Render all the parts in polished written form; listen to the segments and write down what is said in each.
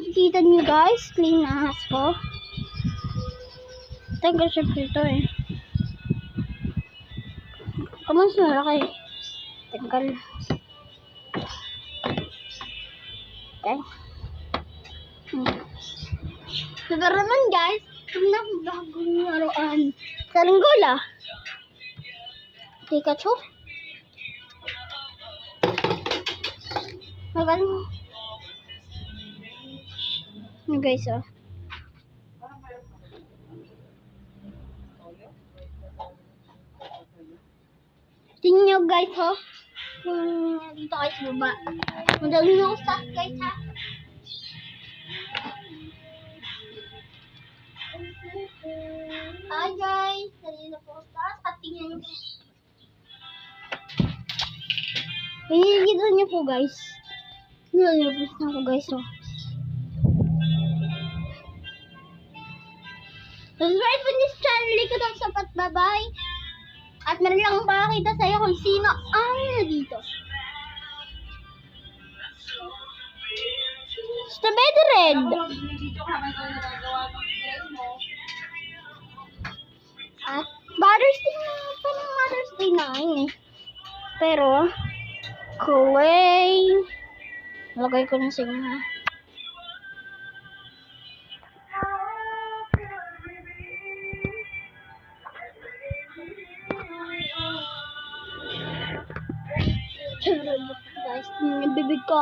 nakikita niyo guys, clean na ahas ko. Tagal siya ito eh. Kamas na laki. Tagal. Okay. Pero naman guys, kung nakagagawin laruan sa Linggola. Pikachu. Magaling. Ano guys oh. Tingnan nyo guys ho. Kung dito kayo sa baba. Madali nyo ako start guys ha. Hi guys. Dali na po start. At tingnan nyo. Hinigita nyo po guys. Nilabas na ako guys oh. Subscribe po this channel. Ikaw daw sapat. Bye-bye. At meron lang pakakita sa'yo kung sino ang dito. Strawberry red. At Mother's Day na. Parang Mother's Day na eh. Pero, clay. Lagay ko na sigma. Guys, bibig ko.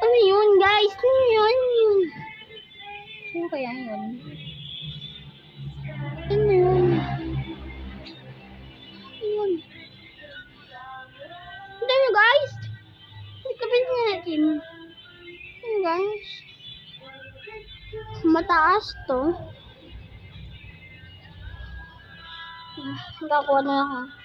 Ano yun guys? Ano yun? Ano kaya yun? Ano yun? Ano yun? Hindi nyo guys? Ikabit natin. Ano guys? Mataas to. Nakakuha na ako.